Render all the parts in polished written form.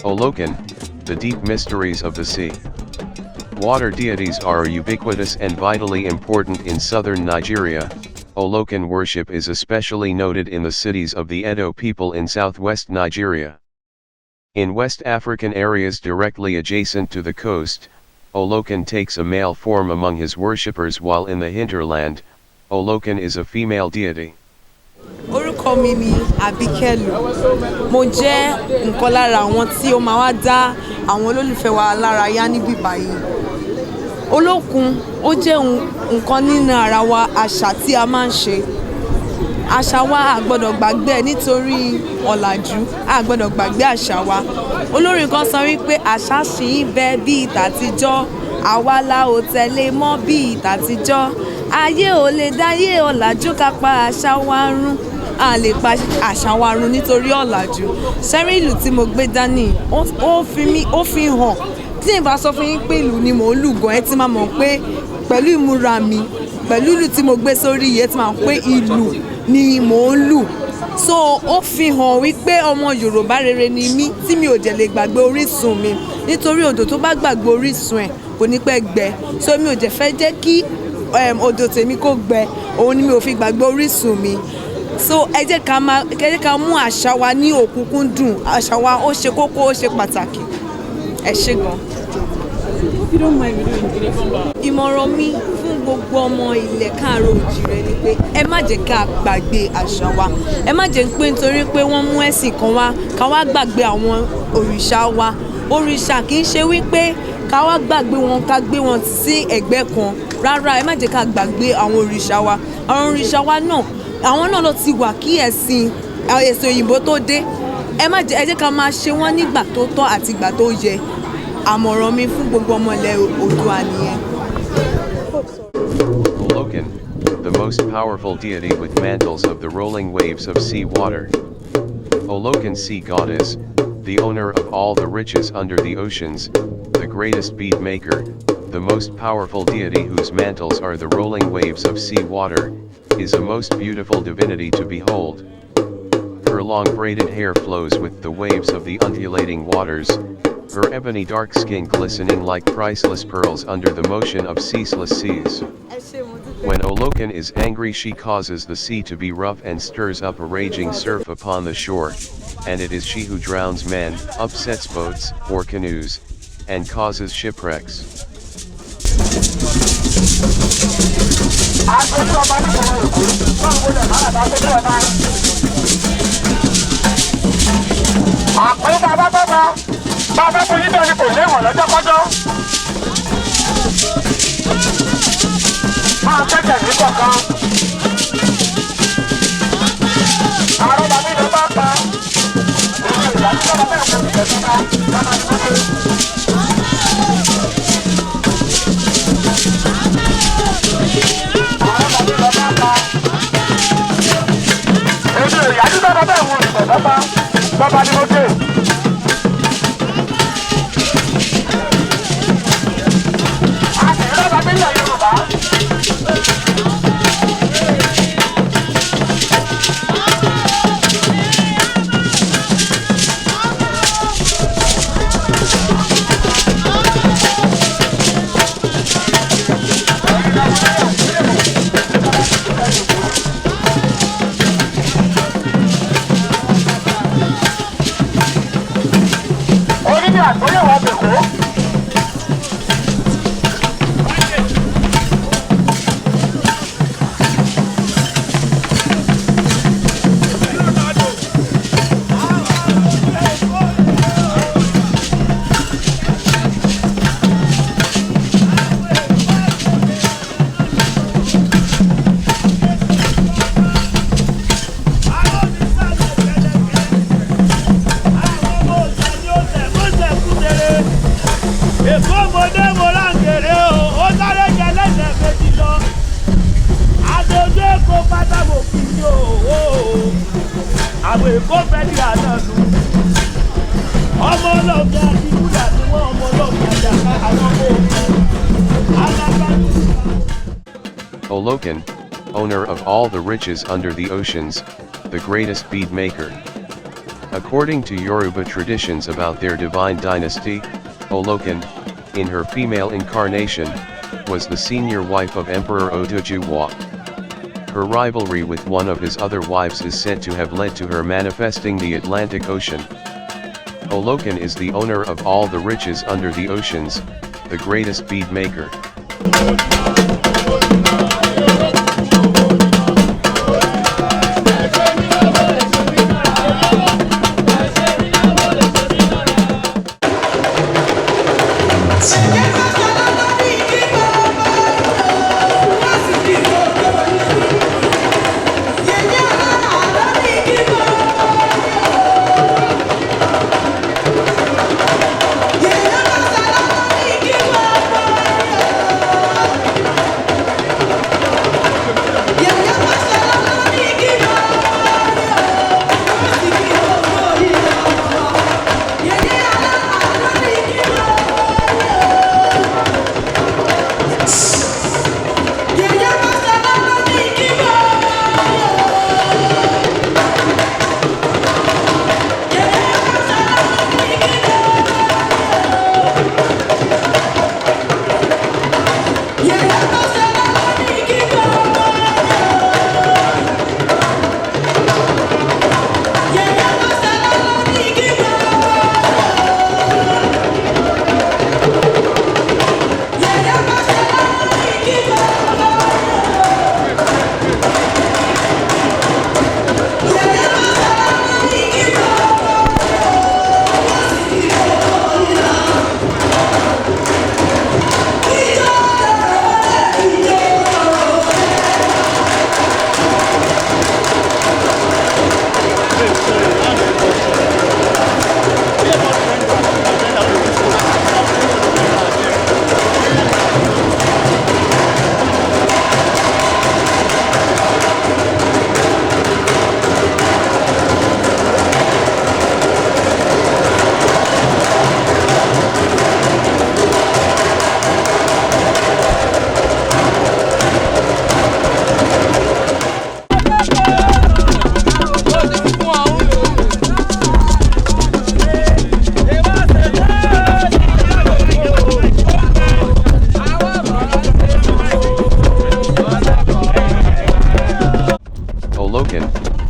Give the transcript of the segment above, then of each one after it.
Olokun, the deep mysteries of the sea. Water deities are ubiquitous and vitally important in southern Nigeria. Olokun worship is especially noted in the cities of the Edo people in southwest Nigeria. In West African areas directly adjacent to the coast, Olokun takes a male form among his worshippers, while in the hinterland, Olokun is a female deity. Orúkọ mi ni Abikelu. Mo jẹ́ nǹkan lára àwọn tí ó máa wá dá àwọn olólùfẹ́ wa lára yá níbí báyìí. Olókun ó jẹ́ nǹkan nínú ara wa, àṣà tí a máa ń ṣe. Àṣà wa a gbọ́dọ̀ gbàgbé nítorí ọ̀làjú, a gbọ́dọ̀ gbàgbé àṣà wa. Olórin kan sọ wípé àṣà ṣì ń bẹ bí ìtàtijọ́, àwa la ò tẹ̀lé mọ́ bí ìtàtijọ́. Ayé ò lè dáyé ọ̀làjú ká pa àṣà wa run. A lè pa àṣà wa run nítorí ọ̀làjú. Sẹ́rí ìlú tí mo gbé dání ó fi hàn. Tí n bá sọ fún yín pé ìlú ni mò ń lù gan, ẹ ti máa mọ̀ pé pẹ̀lú ìmúra mi, pẹ̀lú ìlú tí mo gbé sórí yìí, ẹ ti máa mọ̀ pé ìlú ni mò ń lù. So ó fi hàn wípé ọmọ Yorùbá rere ni mí, tí mi ò jẹ̀ lè gbàgbé orísun mi, nítorí odò tó bá gbàgbé orísun ẹ̀ kò ní pẹ́ gbẹ. So mi ò jẹ̀ fẹ́ jẹ́ kí odò tèmi kó gbẹ, òun ni mi ò fi gbàgbé orísun mi. So ẹ jẹ́ ká mú àṣà wa ní òkúnkúndùn. Àṣà wa ó ṣe kókó, ó ṣe pàtàkì. Ẹ ṣé gan. Ìmọ̀ràn mi fún gbogbo ọmọ ilẹ̀ káàárọ̀ oòjíire ni pé ẹ má jẹ́ ká gbàgbé àṣà wa. Ẹ má jẹ́ pé nítorí pé wọ́n mú ẹ̀sìn kan wá ká wá gbàgbé àwọn òrìṣà wa. Òrìṣà kì í ṣe wípé ká wá gbàgbé wọn, ká gbé wọn sí ẹ̀gbẹ́ kan. Rárá, ẹ má jẹ́ ká gbàgbé àwọn òrìṣà wa. Àwọn òrìṣà wa náà, àwọn náà ló ti wà kí ẹ̀sìn òyìnbó tó dé. Ẹ jẹ́ ká máa ṣe wọ́n nígbà tó tọ́ àti ìgbà tó yẹ. Àmọ̀ràn mi fún gbogbo ọmọ ilẹ̀ Oòduà nìyẹn. Olokun, the most powerful deity with mantles of the rolling waves of sea water. Olokun, sea goddess, the owner of all the riches under the oceans, the greatest bead maker, the most powerful deity whose mantles are the rolling waves of sea water, is a most beautiful divinity to behold. Her long braided hair flows with the waves of the undulating waters, her ebony dark skin glistening like priceless pearls under the motion of ceaseless seas. When Olokun is angry, she causes the sea to be rough and stirs up a raging surf upon the shore, and it is she who drowns men, upsets boats, or canoes, and causes shipwrecks. Bàbá tó yín bẹ́ẹ̀ ni kò léwọ̀n lọ́jọ́ kọjọ́. Máa tẹ̀tẹ̀ ní kọ̀ọ̀kan. Àrùn bàbí ló bá pa. Èyí ìgbà tí bàbá bẹ́ẹ̀ kò ní tẹ̀sí ká. Bàbá ní kókó. Àrùn bàbí ló bá pa. Èdè ìyá tí bàbá bẹ́ẹ̀ wù ní tẹ̀sí ká. Bàbá ní kókó. Àwọn èkó fẹ́ di àná nù. Ọmọ ọlọ́ọ̀gá àti ìwúdà ni wọ́n ọmọ ọlọ́ọ̀gá àjàká àwọn ọmọ òkú. Olokun, owner of all the riches under the oceans, the greatest bead maker. According to Yoruba traditions about their divine dynasty, Olokun, in her female incarnation, was the senior wife of Emperor Odujuwa. Her rivalry with one of his other wives is said to have led to her manifesting the Atlantic Ocean. Olokun is the owner of all the riches under the oceans, the greatest bead maker.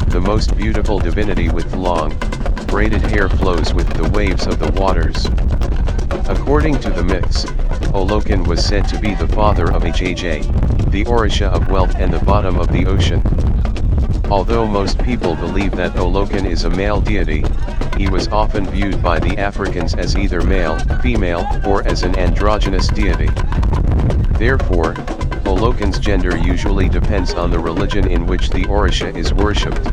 The most beautiful divinity with long, braided hair flows with the waves of the waters. According to the myths, Olokun was said to be the father of Haj, the Orisha of wealth and the bottom of the ocean. Although most people believe that Olokun is a male deity, he was often viewed by the Africans as either male, female, or as an androgynous deity. Therefore, Olokun's gender usually depends on the religion in which the Orisha is worshipped.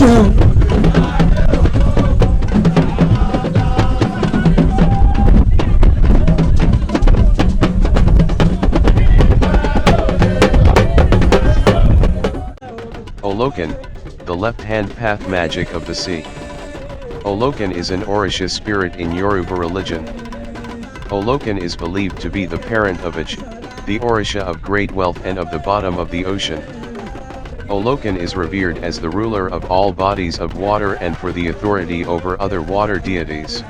ṣeun. Olokun, the left-hand path magic of the sea. Olokun is an Orisha spirit in Yoruba religion. Olokun is believed to be the parent of Ij, the Orisha of great wealth and of the bottom of the ocean. Olokun is revered as the ruler of all bodies of water and for the authority over other water deities.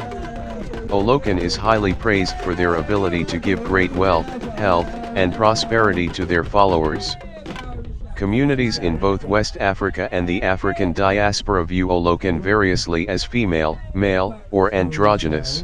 Olokun is highly praised for their ability to give great wealth, health, and prosperity to their followers. Communities in both West Africa and the African diaspora view Olokun variously as female, male, or androgynous.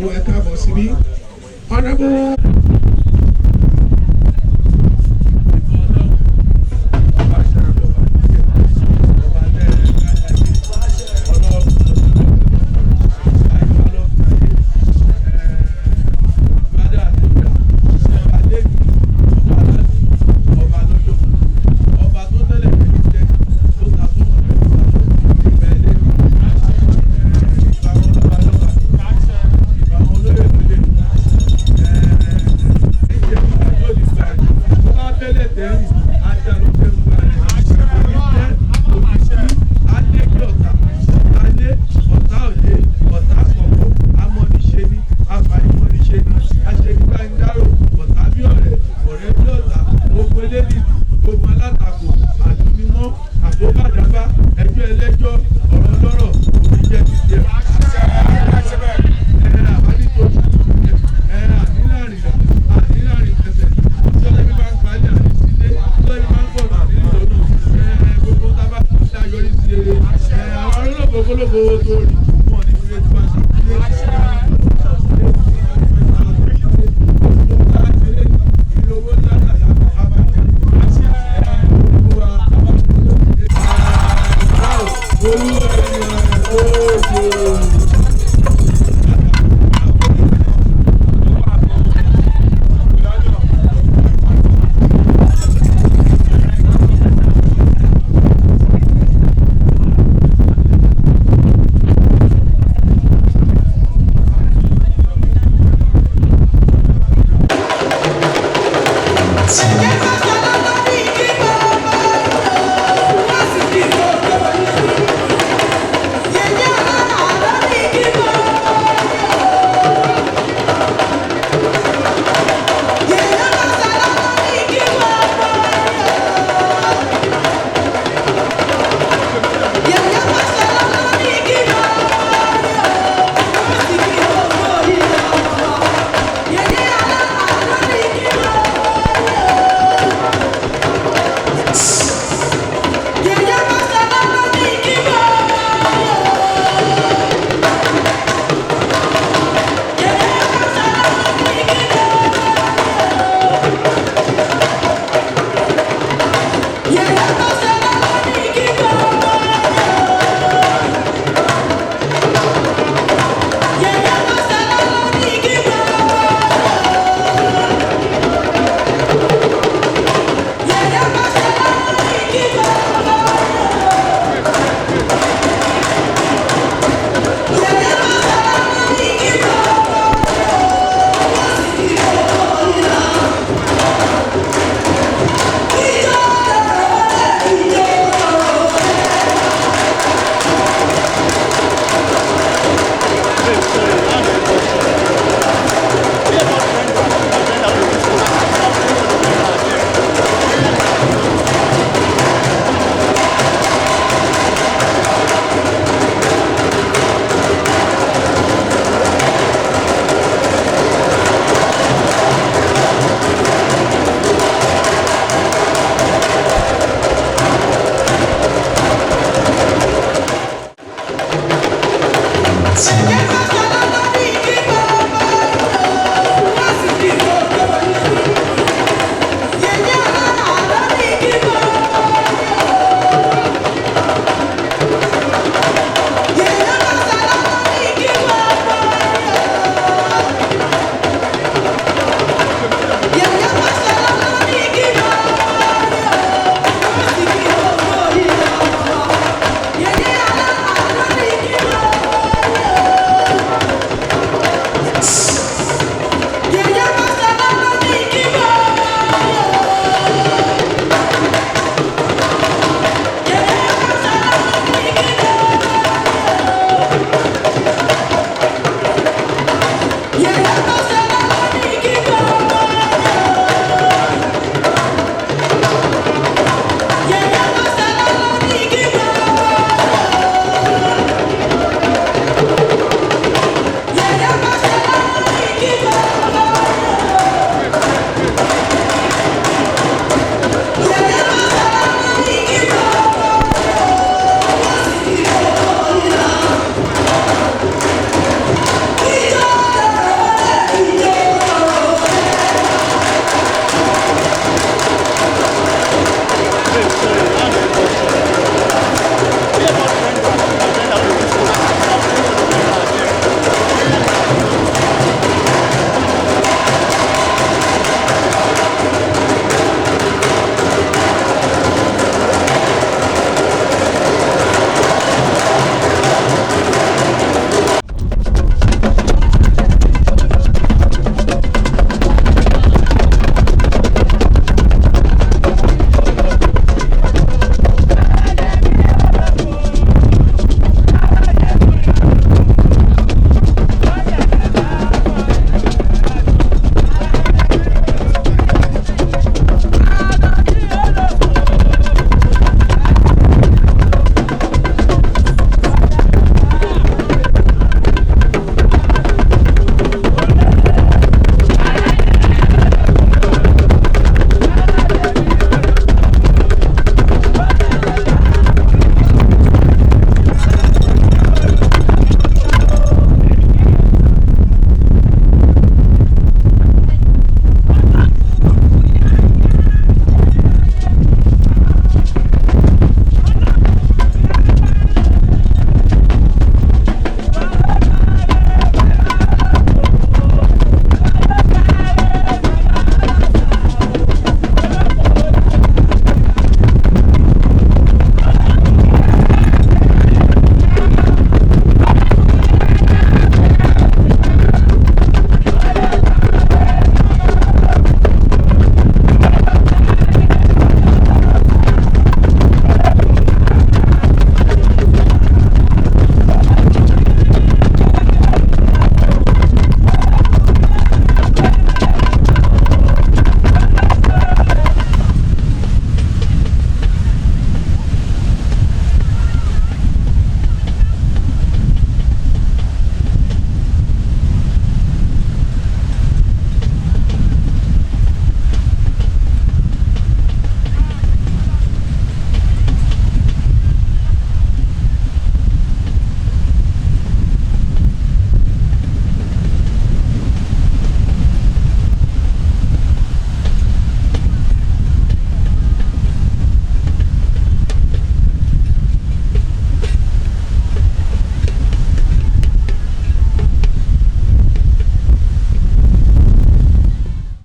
olóko ẹ káàbọ̀ síbí honourable. Gbogbo alátakò àdúgbò àgbóbàdàbà ẹjọ́ ẹlẹ́jọ́